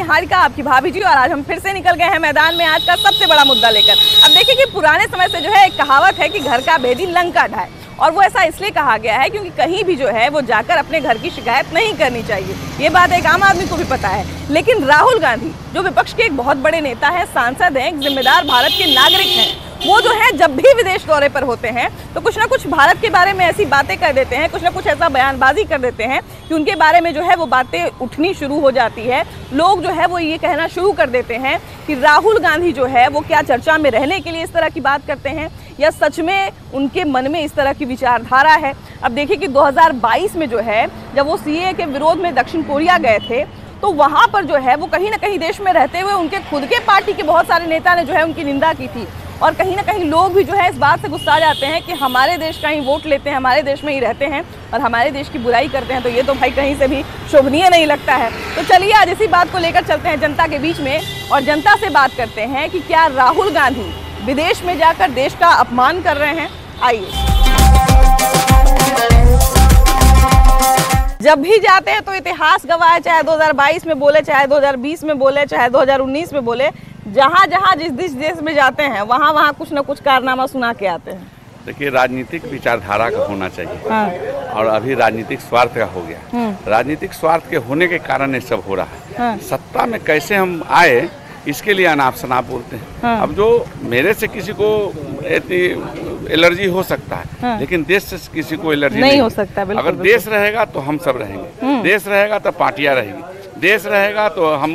निहारिका, आपकी भाभी जी, और आज हम फिर से निकल गए हैं मैदान में आज का सबसे बड़ा मुद्दा लेकर। अब देखिए कि पुराने समय से जो है एक कहावत है कि घर का भेदी लंका ढाए, और वो ऐसा इसलिए कहा गया है क्योंकि कहीं भी जो है वो जाकर अपने घर की शिकायत नहीं करनी चाहिए। ये बात एक आम आदमी को भी पता है, लेकिन राहुल गांधी जो विपक्ष के एक बहुत बड़े नेता हैं, सांसद हैं, एक जिम्मेदार भारत के नागरिक हैं, वो जो है जब भी विदेश दौरे पर होते हैं तो कुछ ना कुछ भारत के बारे में ऐसी बातें कर देते हैं, कुछ ना कुछ ऐसा बयानबाजी कर देते हैं कि उनके बारे में जो है वो बातें उठनी शुरू हो जाती है। लोग जो है वो ये कहना शुरू कर देते हैं कि राहुल गांधी जो है वो क्या चर्चा में रहने के लिए इस तरह की बात करते हैं, या सच में उनके मन में इस तरह की विचारधारा है। अब देखिए कि 2022 में जो है जब वो सीएए के विरोध में दक्षिण कोरिया गए थे तो वहाँ पर जो है वो कहीं ना कहीं देश में रहते हुए उनके खुद के पार्टी के बहुत सारे नेता ने जो है उनकी निंदा की थी, और कहीं ना कहीं लोग भी जो है इस बात से गुस्सा जाते हैं कि हमारे देश का ही वोट लेते हैं, हमारे देश में ही रहते हैं और हमारे देश की बुराई करते हैं, तो ये तो भाई कहीं से भी शोभनीय नहीं लगता है। तो चलिए आज इसी बात को लेकर चलते हैं जनता के बीच में और जनता से बात करते हैं कि क्या राहुल गांधी विदेश में जाकर देश का अपमान कर रहे हैं। आइए। जब भी जाते हैं तो इतिहास गवाह है, चाहे 2022 में बोले, चाहे 2020 में बोले, चाहे 2019 में बोले, जहाँ जहाँ जिस देश में जाते हैं वहाँ वहाँ कुछ न कुछ कारनामा सुना के आते हैं। देखिए, राजनीतिक विचारधारा का होना चाहिए। हाँ। और अभी राजनीतिक स्वार्थ का हो गया। राजनीतिक स्वार्थ के होने के कारण ये सब हो रहा है। हाँ। सत्ता में कैसे हम आए इसके लिए अनाप शनाप बोलते हैं। हाँ। अब जो मेरे से किसी को एलर्जी हो सकता है, हाँ, लेकिन देश से किसी को एलर्जी नहीं हो सकता। अगर देश रहेगा तो हम सब रहेंगे, देश रहेगा तो पार्टियां रहेगी, देश रहेगा तो हम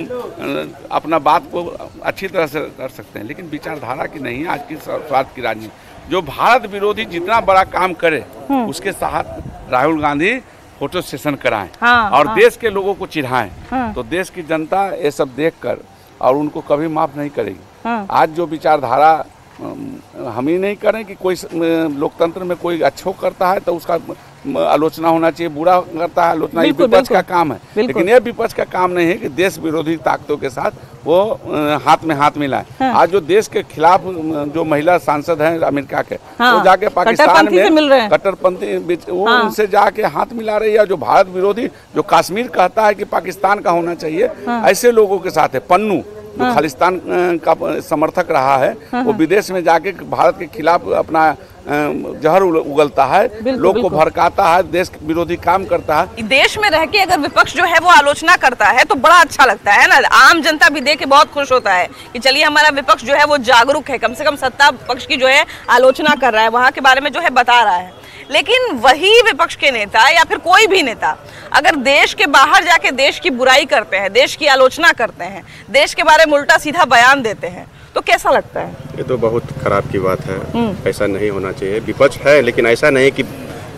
अपना बात को अच्छी तरह से कर सकते हैं। लेकिन विचारधारा की नहीं है आज की स्वार्थ की राजनीति। जो भारत विरोधी जितना बड़ा काम करे उसके साथ राहुल गांधी फोटो सेशन कराएं। हाँ, और हाँ, देश के लोगों को चिढ़ाएं। हाँ, तो देश की जनता ये सब देखकर और उनको कभी माफ नहीं करेगी। हाँ, आज जो विचारधारा हम ही नहीं करें कि कोई लोकतंत्र में कोई अच्छा करता है तो उसका आलोचना होना चाहिए, बुरा करता है आलोचना, ये विपक्ष का काम है। लेकिन ये विपक्ष का काम नहीं है कि देश विरोधी ताकतों के साथ वो हाथ में हाथ मिलाए। हाँ। आज जो देश के खिलाफ जो महिला सांसद हैं अमेरिका के, हाँ, वो जाके पाकिस्तान में कट्टरपंथी वो, हाँ, उनसे जाके हाथ मिला रही है। जो भारत विरोधी जो कश्मीर कहता है कि पाकिस्तान का होना चाहिए, हाँ, ऐसे लोगों के साथ है। पन्नू जो खालिस्तान का समर्थक रहा है, वो विदेश में जाके भारत के खिलाफ अपना जहर उगलता है, लोग को भड़काता है, देश विरोधी काम करता है। देश में रह के अगर विपक्ष जो है वो आलोचना करता है तो बड़ा अच्छा लगता है ना, आम जनता भी देख के बहुत खुश होता है कि चलिए हमारा विपक्ष जो है वो जागरूक है, कम से कम सत्ता पक्ष की जो है आलोचना कर रहा है, वहाँ के बारे में जो है बता रहा है। लेकिन वही विपक्ष के नेता या फिर कोई भी नेता अगर देश के बाहर जाके देश की बुराई करते हैं, देश की आलोचना करते हैं, देश के बारे में उल्टा सीधा बयान देते हैं, तो कैसा लगता है? ये तो बहुत खराब की बात है। ऐसा नहीं होना चाहिए। विपक्ष है लेकिन ऐसा नहीं कि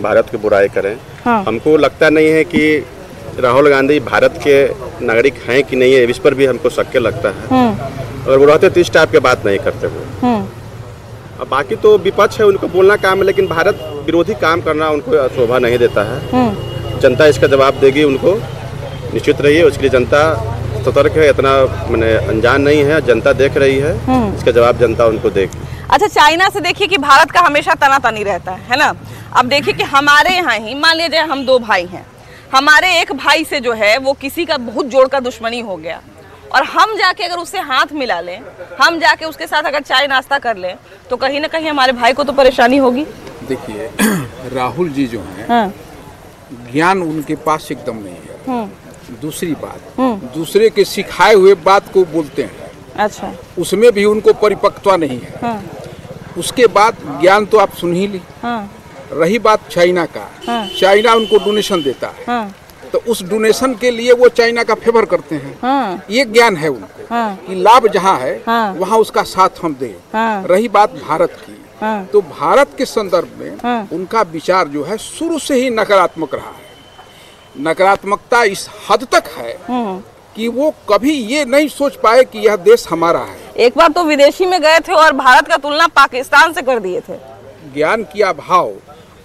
भारत की बुराई करें। हाँ। हमको लगता नहीं है कि राहुल गांधी भारत के नागरिक हैं कि नहीं है, इस पर भी हमको शक लगता है। और वो रहते तो इस टाइप के बात नहीं करते हुए। अब बाकी तो विपक्ष है, उनको बोलना काम है, लेकिन भारत विरोधी काम करना उनको शोभा नहीं देता है। जनता इसका जवाब देगी उनको, निश्चित रहिए। उसके लिए जनता सतर्क है, इतना मैंने अनजान नहीं है, जनता देख रही है, इसका जवाब जनता उनको देगी। अच्छा, चाइना से देखिए कि भारत का हमेशा तनातनी रहता है ना। अब देखिए कि हमारे यहाँ ही मान लीजिए हम दो भाई हैं, हमारे एक भाई से जो है वो किसी का बहुत जोड़ का दुश्मनी हो गया और हम जाके अगर उससे हाथ मिला लें, हम जाके उसके साथ अगर चाय नाश्ता कर लें तो कहीं ना कहीं हमारे भाई को तो परेशानी होगी। देखिए, राहुल जी जो हैं, हाँ, ज्ञान उनके पास एकदम नहीं है। दूसरी बात, दूसरे के सिखाए हुए बात को बोलते हैं। अच्छा, उसमें भी उनको परिपक्वता नहीं है। हाँ। उसके बाद ज्ञान तो आप सुन ही ली। हाँ। रही बात चाइना का, हाँ, चाइना उनको डोनेशन देता है। हाँ। तो उस डोनेशन के लिए वो चाइना का फेवर करते हैं। हाँ। ये ज्ञान है उनको। हाँ। कि लाभ जहाँ है, हाँ, वहाँ उसका साथ हम दें। हाँ। रही बात भारत की, हाँ, तो भारत के संदर्भ में, हाँ, उनका विचार जो है शुरू से ही नकारात्मक रहा है। नकारात्मकता इस हद तक है कि वो कभी ये नहीं सोच पाए कि यह देश हमारा है। एक बार तो विदेशी में गए थे और भारत का तुलना पाकिस्तान से कर दिए थे। ज्ञान की अभाव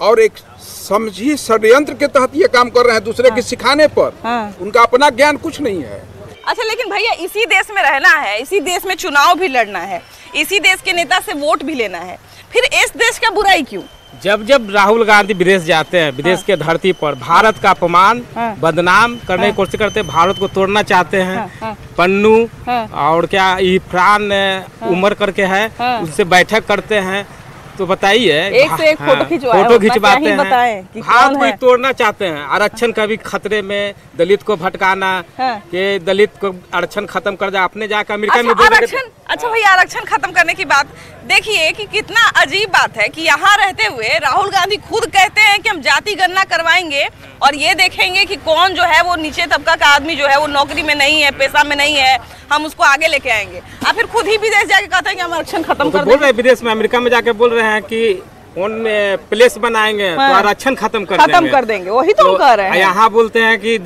और एक समझी षड्यंत्र के तहत ये काम कर रहे हैं, दूसरे के सिखाने पर। हाँ। उनका अपना ज्ञान कुछ नहीं है। अच्छा, लेकिन भैया इसी देश में रहना है, इसी देश में चुनाव भी लड़ना है, इसी देश के नेता से वोट भी लेना है, फिर इस देश का बुराई क्यों? जब जब राहुल गांधी विदेश जाते हैं, विदेश के धरती पर भारत का अपमान बदनाम करने की कोशिश करते हैं, भारत को तोड़ना चाहते हैं। पन्नू और क्या इरफान उमर करके है, उससे बैठक करते हैं। तो बताइए, एक से एक फोटो खिंचवाते हैं, भारत को तोड़ना चाहते हैं। आरक्षण का भी खतरे में, दलित को भटकाना कि दलित को आरक्षण खत्म कर जाए। अपने जाकर अमेरिका में आरक्षण, अच्छा भाई आरक्षण खत्म करने की बात देखिए कि कितना अजीब बात है कि यहाँ रहते हुए राहुल गांधी खुद कहते हैं कि हम जाति गणना करवाएंगे और ये देखेंगे कि कौन जो है वो नीचे तबका का आदमी जो है वो नौकरी में नहीं है, पैसा में नहीं है, हम उसको आगे लेके आएंगे। आप फिर खुद ही विदेश जाके कहते हैं कि हम आरक्षण खत्म कर बोल रहे हैं, विदेश में अमेरिका में जाके बोल रहे हैं कि उन प्लेस बनाएंगे तो आरक्षण खत्म कर देंगे। वही तो हम कह रहे हैं। यहाँ बोलते हैं कि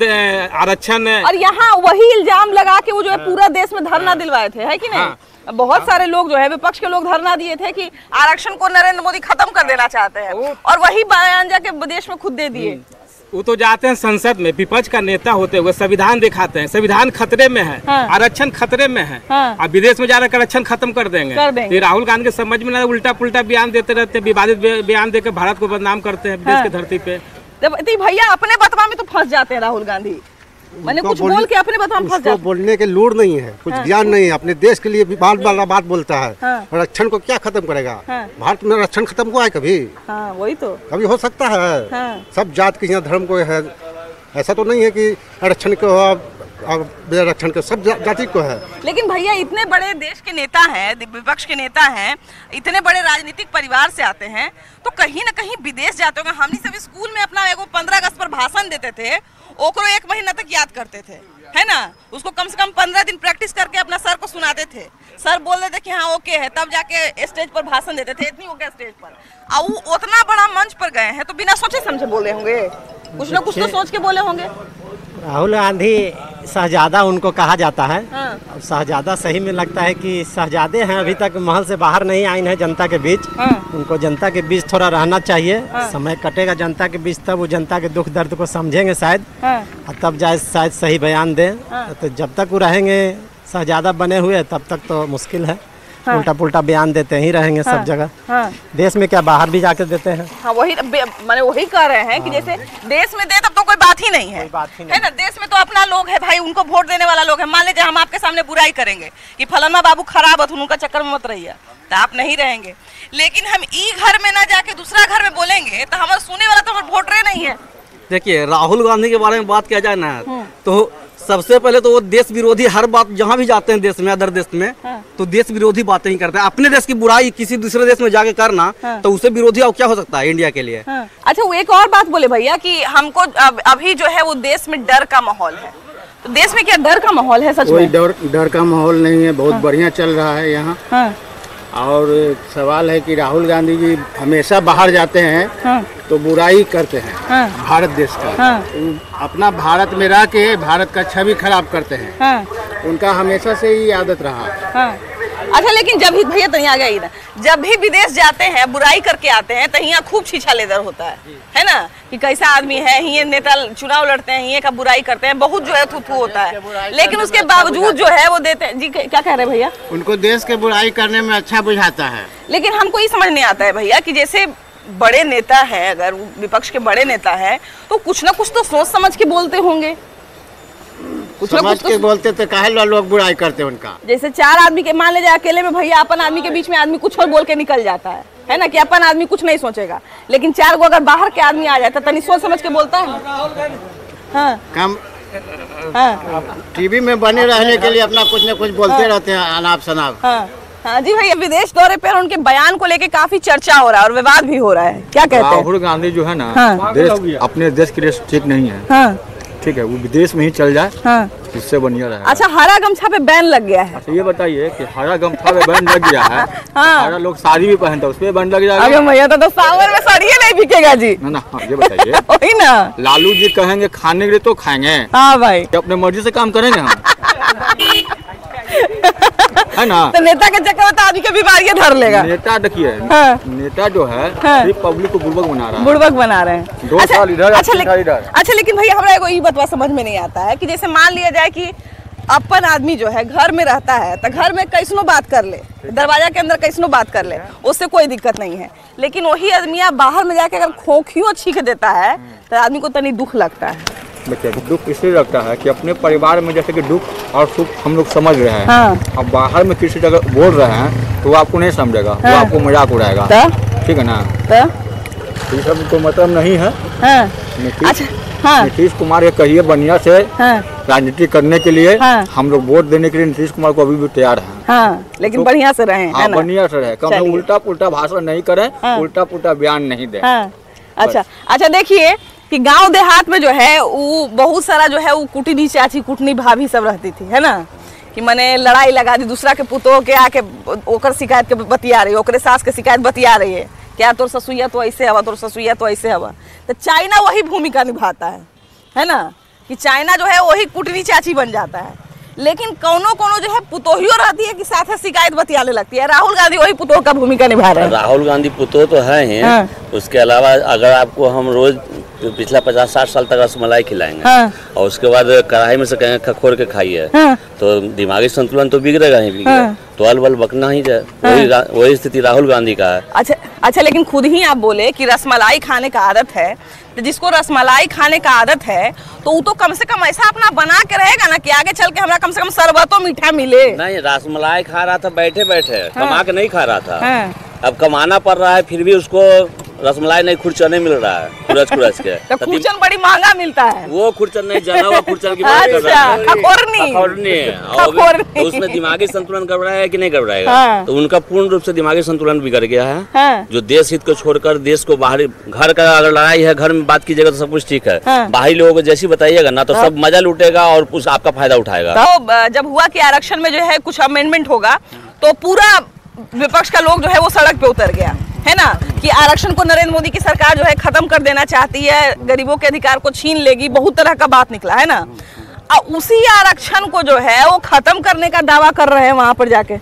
आरक्षण, और यहाँ वही इल्जाम लगा के वो जो है पूरा देश में धरना दिलवाए थे, है कि नहीं? बहुत सारे लोग जो है विपक्ष के लोग धरना दिए थे कि आरक्षण को नरेंद्र मोदी खत्म कर देना चाहते हैं, और वही बयान जाके विदेश में खुद दे दिए। वो तो जाते हैं संसद में विपक्ष का नेता होते हुए संविधान दिखाते हैं, संविधान खतरे में है, आरक्षण खतरे में है, और विदेश में जाकर आरक्षण खत्म कर देंगे। राहुल गांधी के समझ में ना, उल्टा पुल्टा बयान देते रहते हैं, विवादित बयान देकर भारत को बदनाम करते हैं विदेश की धरती पे। भैया अपने बतवा में तो फंस जाते हैं राहुल गांधी, मैंने कुछ बोल के अपने बतवा में फंस जाते। बोलने के लूर नहीं है, कुछ ज्ञान नहीं है, अपने देश के लिए बात बोलता है। आरक्षण को क्या खत्म करेगा? भारत में आरक्षण खत्म हुआ है कभी? वही तो कभी हो सकता है? सब जात के यहाँ धर्म को है, ऐसा तो नहीं है कि आरक्षण को आरक्षण के सब जाति को है। लेकिन भैया इतने बड़े देश के नेता हैं, विपक्ष के नेता हैं, इतने बड़े राजनीतिक परिवार से आते हैं, तो कहीं ना कहीं विदेश जाते होंगे। हम सब स्कूल में अपना एगो 15 अगस्त पर भाषण देते थे, ओकरो 1 महीना तक याद करते थे, है ना? उसको कम से कम 15 दिन प्रैक्टिस करके अपना सर को सुनाते थे, सर बोल देते कि हाँ ओके है, तब जाके स्टेज पर भाषण देते थे। इतनी हो गया स्टेज पर, और वो उतना बड़ा मंच पर गए हैं तो बिना सोचे समझे बोले होंगे, कुछ ना कुछ तो सोच के बोले होंगे। राहुल गांधी शहजादा उनको कहा जाता है। शहजादा सही में लगता है कि शहजादे हैं, अभी तक महल से बाहर नहीं आए हैं जनता के बीच। उनको जनता के बीच थोड़ा रहना चाहिए। समय कटेगा जनता के बीच, तब वो जनता के दुख दर्द को समझेंगे शायद, और तब जाए शायद सही बयान दें। तो जब तक वो रहेंगे शहजादा बने हुए तब तक तो मुश्किल है। उल्टा पुल्टा बयान देते ही रहेंगे सब जगह। देश में क्या, बाहर भी जाकर देते हैं। वही मैंने वही कह रहे हैं कि जैसे देश में दे तब तो कोई बात ही नहीं है, है ना? देश में तो अपना लोग है भाई, उनको वोट देने वाला लोग है। मान लीजिए हम आपके सामने बुराई करेंगे कि फलाना बाबू खराब है, उनका चक्कर में मत रहिए, तो आप नहीं रहेंगे। लेकिन हम ई घर में ना जाके दूसरा घर में बोलेंगे तो हमारा सुने वाला तो हमारे वोटर नहीं है। देखिए, राहुल गांधी के बारे में बात किया जाए ना, तो सबसे पहले तो वो देश विरोधी, हर बात जहाँ भी जाते हैं देश में, अदर देश में, तो देश विरोधी बातें ही करते हैं। अपने देश की बुराई किसी दूसरे देश में जाके करना, तो उससे विरोधी और क्या हो सकता है इंडिया के लिए। अच्छा, वो एक और बात बोले भैया कि हमको अभी जो है वो देश में डर का माहौल है, तो देश में क्या डर का माहौल है? सच में कोई डर का माहौल नहीं है, बहुत बढ़िया चल रहा है यहाँ। और सवाल है कि राहुल गांधी जी हमेशा बाहर जाते हैं तो बुराई करते हैं भारत देश का। अपना भारत में रह के भारत का छवि खराब करते हैं। उनका हमेशा से ही आदत रहा। अच्छा, लेकिन जब भी भैया तैयार आ गया इधर, जब भी विदेश जाते हैं बुराई करके आते हैं तो यहाँ खूब छीछा लेदर होता है ना? कि कैसा आदमी है, ये नेता चुनाव लड़ते हैं, ये का बुराई करते हैं, बहुत जो है थू होता है। लेकिन उसके बावजूद जो है वो देते हैं। जी क्या कह रहे हैं भैया? उनको देश के बुराई करने में अच्छा बुझाता है। लेकिन हमको ये समझ नहीं आता है भैया कि जैसे बड़े नेता है, अगर विपक्ष के बड़े नेता है तो कुछ ना कुछ तो सोच समझ के बोलते होंगे, कुछ समझ के बोलते तो काहे लोग बुराई करते उनका। जैसे 4 आदमी के, मान लीजिए अकेले में भैया अपन आदमी के बीच में आदमी कुछ और बोल के निकल जाता है ना? कि अपन आदमी कुछ नहीं सोचेगा, लेकिन 4 गो अगर बाहर के आदमी आ जाता तनी सोच समझ के बोलता है। कम टीवी में बने रहने के लिए अपना कुछ न कुछ बोलते रहते हैं, अनाप शनाप। हाँ जी भैया, विदेश दौरे पर उनके बयान को लेके काफी चर्चा हो रहा है और विवाद भी हो रहा है, क्या कहते हैं? राहुल गांधी जो है ना, अपने देश के लिए ठीक नहीं है। ठीक है, वो विदेश में ही चल जाए, उससे बढ़िया रहेगा। अच्छा, हरा गमछा पे बैन लग गया है। अच्छा, ये बताइए कि हरा गमछा पे बैन लग गया है, हरा लोग साड़ी भी पहनते हैं, उस पे बैन लग जाएगा। अरे भैया, तो सावन में साड़ी नहीं बिकेगा जी। ना, ये बताइए। वही ना, लालू जी कहेंगे खाने के लिए तो खाएंगे। हाँ भाई, अपने मर्जी से काम करेंगे हम, है ना? तो नेता के चक्कर में तो आदमी के बीमारियां धर लेगा। नेता देखिए, नेता जो है पब्लिक को बुड़बक बना रहा है, बुड़बक बना रहे हैं। 2 साल इधर, 3 साल इधर। अच्छा, लेकिन भैया हमरा एगो ये बतवा समझ में नहीं आता है कि जैसे मान लिया जाए कि अपन आदमी जो है घर में रहता है तो घर में कैसनो बात कर ले, दरवाजा के अंदर कैसनो बात कर ले, उससे कोई दिक्कत नहीं है। लेकिन वही आदमी बाहर में जाके अगर खोखियों छींक देता है तो आदमी को तनी दुख लगता है। देखिए दुख इसलिए लगता है कि अपने परिवार में जैसे कि दुख और सुख हम लोग समझ रहे हैं। हाँ। अब बाहर में किसी जगह बोल रहे हैं तो वो आपको नहीं समझेगा। हाँ। वो आपको मजाक उड़ाएगा। ठीक है ना। ये सब तो मतलब नहीं है। हाँ। नीतीश कुमार ये कहिए बढ़िया से राजनीति करने के लिए। हम लोग वोट देने के लिए नीतीश कुमार को अभी भी तैयार हैं। लेकिन बढ़िया से रहे। हाँ, बढ़िया से रहे, कम उल्टा पुल्टा भाषण नहीं करें, उल्टा पुल्टा बयान नहीं दें। अच्छा देखिए कि गांव देहात में जो है वो बहुत सारा जो है वो कुटनी चाची कुटनी भाभी सब रहती थी, है ना, कि मैंने लड़ाई लगा दी, दूसरा के पुतों के आके ओकर शिकायत के बतिया रही है, ओकरे सास के शिकायत बतिया रही है, क्या तोर ससुइया तो ऐसे हवा, तोर ससुइया तो ऐसे हवा। तो चाइना वही भूमिका निभाता है ना, कि चाइना जो है वही कुटनी चाची बन जाता है। लेकिन कोनो जो है पुतोहियो रहती है कि साथ है शिकायत बतियाने लगती है। राहुल गांधी वही पुतोह का भूमिका निभा रहे हैं। राहुल गांधी पुतोह तो है ही। हाँ। उसके अलावा अगर आपको हम रोज पिछला 50-60 साल तक रसमलाई खिलाएंगे। हाँ। और उसके बाद कढ़ाई में से कहेंगे खखोर के खाइए। हाँ। तो दिमागी संतुलन तो बिगड़ेगा ही बिगड़ेगा। हाँ। तो अल बकना ही जाए। हाँ। वही स्थिति राहुल गांधी का है। अच्छा लेकिन खुद ही आप बोले कि रसमलाई खाने का आदत है, तो जिसको रसमलाई खाने का आदत है तो वो तो कम से कम ऐसा अपना बना के रहेगा ना कि आगे चल के हमारा कम से कम शरबतो मीठा मिले। नहीं, रसमलाई खा रहा था बैठे बैठे। हाँ। कमा के नहीं खा रहा था। हाँ। अब कमाना पड़ रहा है फिर भी उसको रसमलाई नहीं, खुरचने मिल रहा है खुरच के। तो खुरचन बड़ी महंगा मिलता है। वो खुरचन नहीं, जना हुआ खुरचन की बात कर रहा है। तो उसमें दिमागी संतुलन गड़बड़ा है कि नहीं गड़बड़ाएगा। हाँ। तो उनका पूर्ण रूप से दिमागी संतुलन बिगड़ गया है। हाँ। जो देश हित को छोड़कर देश को बाहर, घर का अगर लड़ाई है घर में बात कीजिएगा तो सब कुछ ठीक है। हाँ। बाहरी लोगों को जैसी बताइएगा ना तो सब मजा लूटेगा और कुछ आपका फायदा उठाएगा। तो जब हुआ कि आरक्षण में जो है कुछ अमेंडमेंट होगा तो पूरा विपक्ष का लोग जो है वो सड़क पे उतर गया, है ना, कि आरक्षण को नरेंद्र मोदी की सरकार जो है खत्म कर देना चाहती है, गरीबों के अधिकार को छीन लेगी, बहुत तरह का बात निकला, है ना। और उसी आरक्षण को जो है वो खत्म करने का दावा कर रहे हैं वहां पर जाके।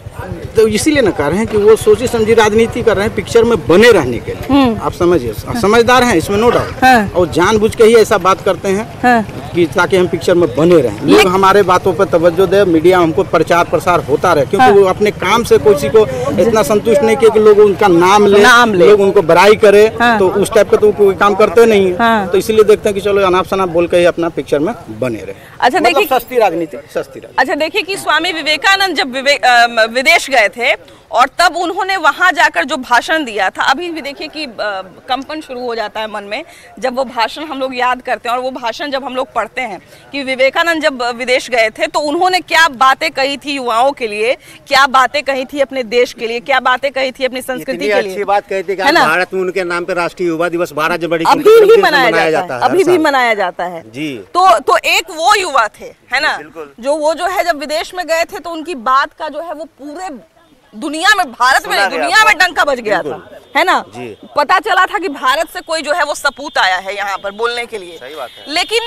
तो इसीलिए ना कर रहे हैं कि वो सोची समझी राजनीति कर रहे हैं पिक्चर में बने रहने के लिए। आप समझिए, समझदार हैं इसमें नो डाउट। हाँ। और जानबूझ के ही ऐसा बात करते हैं। हाँ। कि ताकि हम पिक्चर में बने रहें, लोग हमारे बातों पर तवज्जो दे, मीडिया हमको प्रचार प्रसार होता रहे, क्योंकि हाँ। वो अपने काम से किसी को इतना संतुष्ट नहीं किया कि लोग उनका नाम ले, लोग उनको बड़ाई करे। हाँ। तो उस टाइप का तो कोई काम करते नहीं। हाँ। तो इसीलिए देखते हैं कि चलो अनाप शनाप बोल के ही अपना पिक्चर में बने रहे। अच्छा देखिए, सस्ती राजनीति, सस्ती राजनीति। अच्छा देखिए कि स्वामी विवेकानंद जब विदेश गए थे और तब उन्होंने वहां जाकर जो भाषण दिया था, अभी भी देखिए कि कंपन शुरू हो जाता है मन में जब वो भाषण हम लोग याद करते हैं और वो भाषण जब हम लोग पढ़ते हैं कि विवेकानंद जब विदेश गए थे तो उन्होंने क्या बातें कही थी युवाओं के लिए, क्या बातें कही थी अपने देश के लिए, क्या बातें कही थी अपनी संस्कृति के लिए। अच्छी बात कही थी कि भारत में उनके नाम पे राष्ट्रीय युवा दिवस 12 जनवरी अभी भी मनाया जाता है, अभी भी मनाया जाता है जी। तो एक वो युवा थे, है ना, जो है जब विदेश में गए थे तो उनकी बात का जो है वो पूरे दुनिया में, भारत में नहीं दुनिया में डंका बज गया था, है ना। पता चला था कि भारत से कोई जो है वो सपूत आया है यहाँ पर बोलने के लिए। सही बात है। लेकिन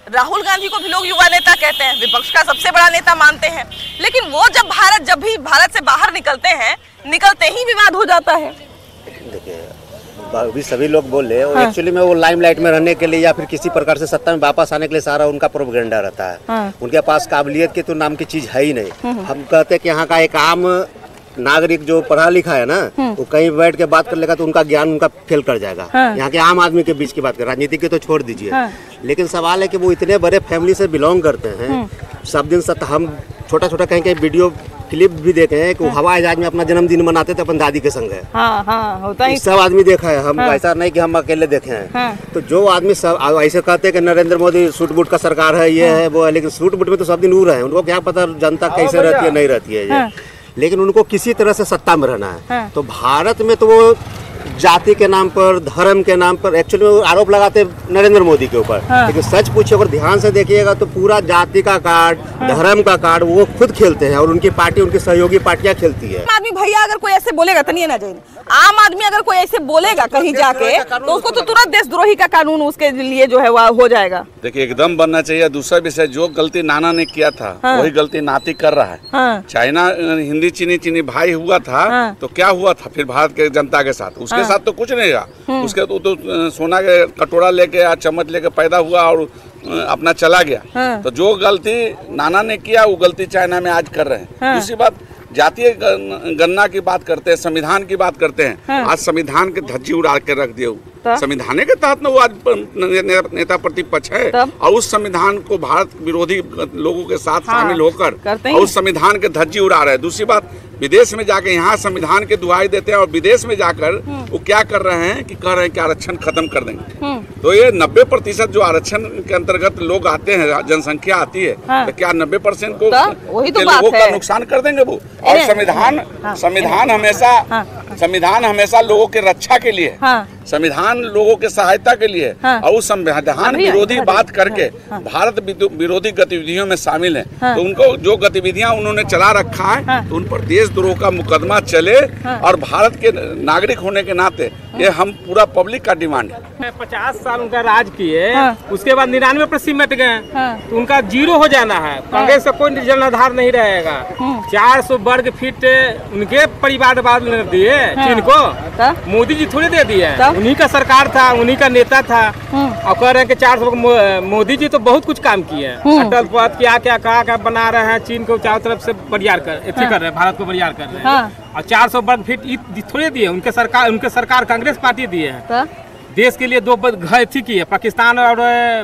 राहुल गांधी को भी लोग युवा नेता कहते हैं, विपक्ष का सबसे बड़ा नेता मानते हैं, लेकिन वो जब भी भारत से बाहर निकलते हैं, निकलते ही विवाद हो जाता है। देखिए अभी सभी लोग बोल रहे हैं और एक्चुअली में वो लाइमलाइट में रहने के लिए या फिर किसी प्रकार से सत्ता में वापस आने के लिए सारा उनका प्रोपेगेंडा रहता है। उनके पास काबिलियत की तो नाम की चीज है ही नहीं। हम कहते हैं कि यहाँ का एक आम नागरिक जो पढ़ा लिखा है ना, वो कहीं बैठ के बात कर लेगा तो उनका ज्ञान उनका फेल कर जाएगा। यहाँ के आम आदमी के बीच की बात कर, राजनीति की तो छोड़ दीजिए। लेकिन सवाल है कि वो इतने बड़े फैमिली से बिलोंग करते हैं, सब दिन हम छोटा छोटा कहीं वीडियो क्लिप भी देखे हैं कि हवाई जहाज में अपना जन्मदिन मनाते थे अपन दादी के संग है। होता ही सब आदमी देखा है, हम ऐसा नहीं कि हम अकेले देखे हैं। तो जो आदमी सब ऐसे कहते हैं कि नरेंद्र मोदी सूट बूट का सरकार है, ये है वो है, लेकिन सूट बूट में तो सब दिन उड़ रहे हैं, उनको क्या पता जनता कैसे रहती है नहीं रहती है ये। लेकिन उनको किसी तरह से सत्ता में रहना है। तो भारत में तो वो जाति के नाम पर, धर्म के नाम पर एक्चुअली आरोप लगाते नरेंद्र मोदी के ऊपर। लेकिन सच पूछे अगर ध्यान से देखिएगा तो पूरा जाति का कार्ड, धर्म का कार्ड वो खुद खेलते हैं और उनकी पार्टी, उनकी सहयोगी पार्टियां खेलती है। आदमी भैया अगर कोई ऐसे बोलेगा तो नहीं ना जाए, आम आदमी अगर कोई ऐसे बोलेगा कहीं जाके तो उसको तो तुरंत देशद्रोही का कानून उसके लिए जो है वो हो जाएगा। देखिए एकदम बनना चाहिए। दूसरा विषय, जो गलती नाना ने किया था वही गलती नाती कर रहा है। चाइना हिंदी चीनी भाई हुआ था तो क्या हुआ था फिर भारत के जनता के साथ, उसके साथ तो कुछ नहीं रहा। उसके तो सोना के कटोरा लेके या चम्मच लेके पैदा हुआ और अपना चला गया। तो जो गलती नाना ने किया वो गलती चाइना में आज कर रहे हैं। दूसरी बात, जातीय गणना की बात करते हैं, संविधान की बात करते हैं। आज संविधान के धज्जी उड़ा के रख दिए। संविधान के तहत ना वो आज नेता प्रतिपक्ष है और उस संविधान को भारत विरोधी लोगों के साथ शामिल होकर और उस संविधान के धज्जी उड़ा रहे हैं। दूसरी बात, विदेश में जाकर यहाँ संविधान के दुहाई देते हैं और विदेश में जाकर वो क्या कर रहे हैं कि कह रहे हैं कि आरक्षण खत्म कर देंगे। तो ये 90% जो आरक्षण के अंतर्गत लोग आते हैं, जनसंख्या आती है, तो क्या 90% को लोगों का नुकसान कर देंगे वो? और संविधान हमेशा लोगों के रक्षा के लिए, संविधान लोगों के सहायता के लिए और उस संविधान विरोधी बात करके भारत विरोधी गतिविधियों में शामिल है। तो उनको जो गतिविधियां उन्होंने चला रखा है, तो उन पर देशद्रोह का मुकदमा चले और भारत के नागरिक होने के नाते ये हम पूरा पब्लिक का डिमांड है। 50 साल उनका राज किए, उसके बाद 99% सिमट गए, तो उनका जीरो हो जाना है। कांग्रेस का कोई जनाधार नहीं रहेगा। 400 वर्ग फीट उनके परिवारवाद ने दिए चीन को, मोदी जी थोड़ी दे दिए। उन्हीं का सरकार था, उन्हीं का नेता था और कह रहे हैं कि 400। मोदी जी तो बहुत कुछ काम किए हैं। अटल पथ क्या बना रहे हैं, चीन को चारों तरफ से बरियार कर रहे हैं, भारत को बरियार कर रहे हैं। और 400 वर्ग फीट थोड़े दिए, उनके सरकार कांग्रेस पार्टी दिए है। देश के लिए 2 घर की है, पाकिस्तान और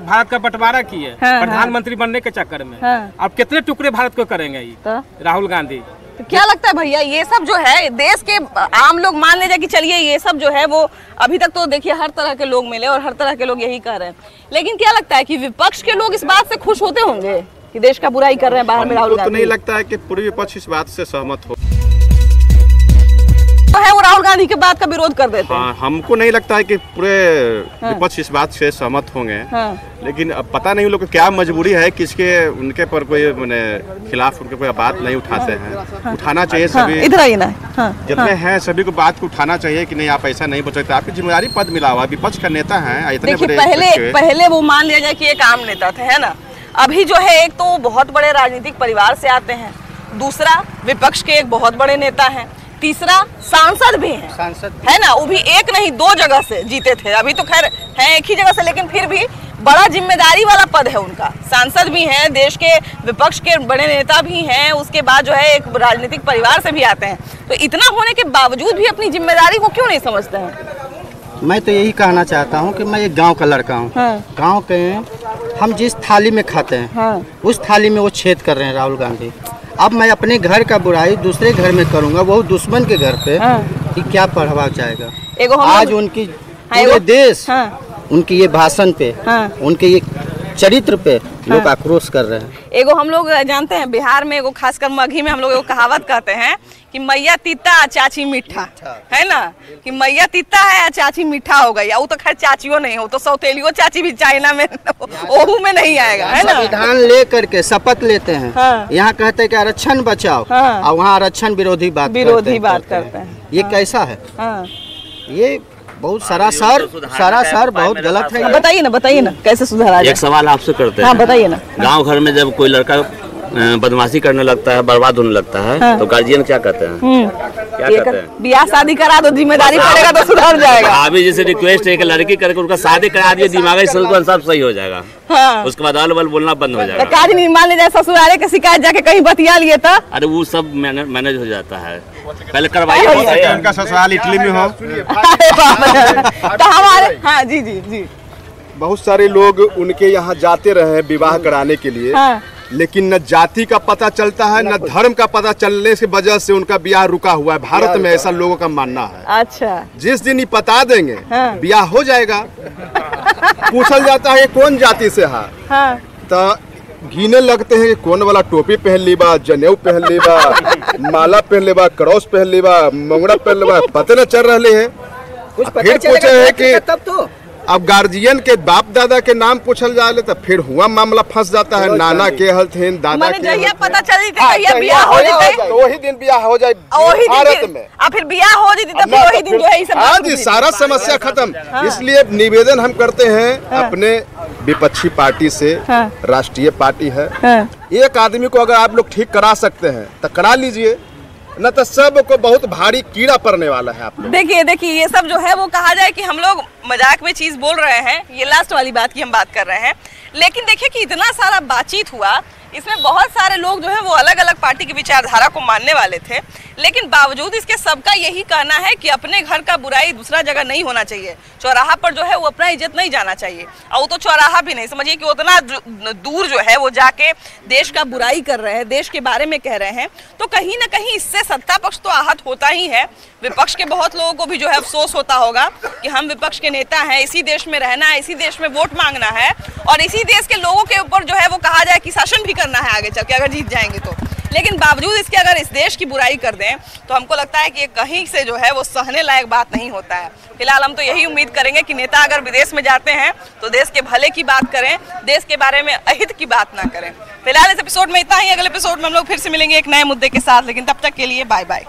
भारत का बंटवारा की है प्रधानमंत्री बनने के चक्कर में। अब कितने टुकड़े भारत को करेंगे ये राहुल गांधी? तो क्या लगता है भैया, ये सब जो है देश के आम लोग मान लीजिए कि चलिए ये सब जो है वो अभी तक तो देखिए हर तरह के लोग मिले और हर तरह के लोग यही कह रहे हैं, लेकिन क्या लगता है कि विपक्ष के लोग इस बात से खुश होते होंगे कि देश का बुराई कर रहे हैं बाहर में राहुल गांधी? तो नहीं लगता है कि पूरे विपक्ष इस बात से सहमत हो तो है वो राहुल गांधी के बात का विरोध कर देते हैं। हमको नहीं लगता है कि पूरे विपक्ष इस बात से सहमत होंगे। लेकिन अब पता नहीं लोग को क्या मजबूरी है कि इसके उनके पर कोई खिलाफ उनके कोई बात नहीं उठाते हैं। उठाना चाहिए सभी, इधर ही ना जितने हैं सभी को बात को उठाना चाहिए कि नहीं आप ऐसा नहीं बच सकते। आपकी जिम्मेदारी पद मिला हुआ, विपक्ष का नेता है इतने बड़े। पहले वो मान लिया जाए कि एक आम नेता थे, है ना। अभी जो है एक तो बहुत बड़े राजनीतिक परिवार से आते हैं, दूसरा विपक्ष के एक बहुत बड़े नेता हैं, तीसरा सांसद भी हैं, है ना। वो भी एक नहीं 2 जगह से जीते थे, अभी तो खैर है एक ही जगह से, लेकिन फिर भी बड़ा जिम्मेदारी वाला पद है उनका। सांसद भी हैं, देश के विपक्ष के बड़े नेता भी हैं, उसके बाद जो है एक राजनीतिक परिवार से भी आते हैं। तो इतना होने के बावजूद भी अपनी जिम्मेदारी को क्यों नहीं समझते हैं? मैं तो यही कहना चाहता हूँ कि मैं एक गांव का लड़का हूँ। गांव के हम जिस थाली में खाते हैं उस थाली में वो छेद कर रहे हैं राहुल गांधी। अब मैं अपने घर का बुराई दूसरे घर में करूँगा, वो दुश्मन के घर पे, कि क्या प्रभाव जाएगा। आज उनकी पूरे देश उनकी ये भाषण पे, उनके ये चरित्र पे लोग आक्रोश कर रहे हैं। एगो हम लोग जानते हैं बिहार में, एगो खासकर मगही में हम लोग एगो कहावत कहते हैं कि मैया तीता चाची मीठा, है ना। कि मैया तीता है चाची मीठा हो गई। वो तो खैर चाचियों नहीं हो, तो सौतेलियो चाची भी चाइना में ओहू में नहीं आएगा, है ना। संविधान ले करके शपथ लेते हैं, यहाँ कहते हैं कि आरक्षण बचाओ और वहाँ आरक्षण विरोधी बात करते हैं। ये कैसा है? ये बहुत सरासर बहुत गलत है। बताइए ना कैसे सुधारा जाए। एक सवाल आपसे करते हैं। हाँ, बताइए ना। गांव घर में जब कोई लड़का बदमाशी करने लगता है, बर्बाद होने लगता है, तो गार्जियन क्या कहते हैं? क्या कहते हैं? ब्याह शादी करा दो, जिम्मेदारी पड़ेगा तो सुधर जाएगा। अभी जैसे रिक्वेस्ट है कि लड़की करके उनका शादी करा दिए, दिमागी संतुलन सब सही हो जाएगा। उसके बाद अल बल बोलना बंद हो जाएगा। काज नहीं मान लीजिए ससुराले की शिकायत जाके कहीं बतिया लिए तो अरे वो सब मैनेज हो जाता है। पहले करवाइए। उनका ससुराल इटली में हो तो हमारे जी बहुत सारे लोग उनके यहाँ जाते रहे विवाह कराने के लिए, लेकिन न जाति का पता चलता है न धर्म का पता चलने की वजह से उनका ब्याह रुका हुआ है। भारत में ऐसा लोगों का मानना है। अच्छा, जिस दिन ही बता देंगे ब्याह हो जाएगा। पूछल जाता है कौन जाति से है, तो गिने लगते हैं कि कौन वाला टोपी पहन लीबा, जनेऊ पहन लीबा, माला पहन लीबा, क्रॉस पहन लीबा, मंगड़ा पहन लीबा, पता न चल रहे हैं। फिर पूछे है कि तब तो अब गार्जियन के बाप दादा के नाम पूछल जाए तो फिर हुआ मामला फंस जाता है। नाना के हलथिन, दादा के पता चली बियाह हो जाए तो वही दिन बियाह हो जाए भारत में। फिर बियाह हो जाती तो वही दिन जो है हाँ जी, सारा समस्या खत्म। इसलिए निवेदन हम करते हैं अपने विपक्षी पार्टी से, राष्ट्रीय पार्टी है, एक आदमी को अगर आप लोग ठीक करा सकते हैं तो करा लीजिए, न तो सबको बहुत भारी कीड़ा पड़ने वाला है। आप देखिए ये सब जो है वो कहा जाए कि हम लोग मजाक में चीज़ बोल रहे हैं, ये लास्ट वाली बात की हम बात कर रहे हैं। लेकिन देखिए कि इतना सारा बातचीत हुआ, इसमें बहुत सारे लोग जो है वो अलग अलग पार्टी की विचारधारा को मानने वाले थे, लेकिन बावजूद इसके सबका यही कहना है कि अपने घर का बुराई दूसरा जगह नहीं होना चाहिए। चौराहा पर जो है वो अपना इज्जत नहीं जाना चाहिए, और वो तो चौराहा भी नहीं, समझिए कि उतना दूर जो है वो जाके देश का बुराई कर रहे हैं, देश के बारे में कह रहे हैं। तो कहीं ना कहीं इससे सत्ता पक्ष तो आहत होता ही है, विपक्ष के बहुत लोगों को भी जो है अफसोस होता होगा कि हम विपक्ष के नेता हैं, इसी देश में रहना है, इसी देश में वोट मांगना है, और इसी देश के लोगों के ऊपर जो है वो कहा जाए कि शासन भी करना है आगे चल के, अगर जीत जाएंगे तो। लेकिन बावजूद इसके अगर इस देश की बुराई कर दें तो हमको लगता है कि ये कहीं से जो है वो सहने लायक बात नहीं होता है। फिलहाल हम तो यही उम्मीद करेंगे कि नेता अगर विदेश में जाते हैं तो देश के भले की बात करें, देश के बारे में अहित की बात ना करें। फिलहाल इस एपिसोड में इतना ही, अगले एपिसोड में हम लोग फिर से मिलेंगे एक नए मुद्दे के साथ, लेकिन तब तक के लिए बाय बाय।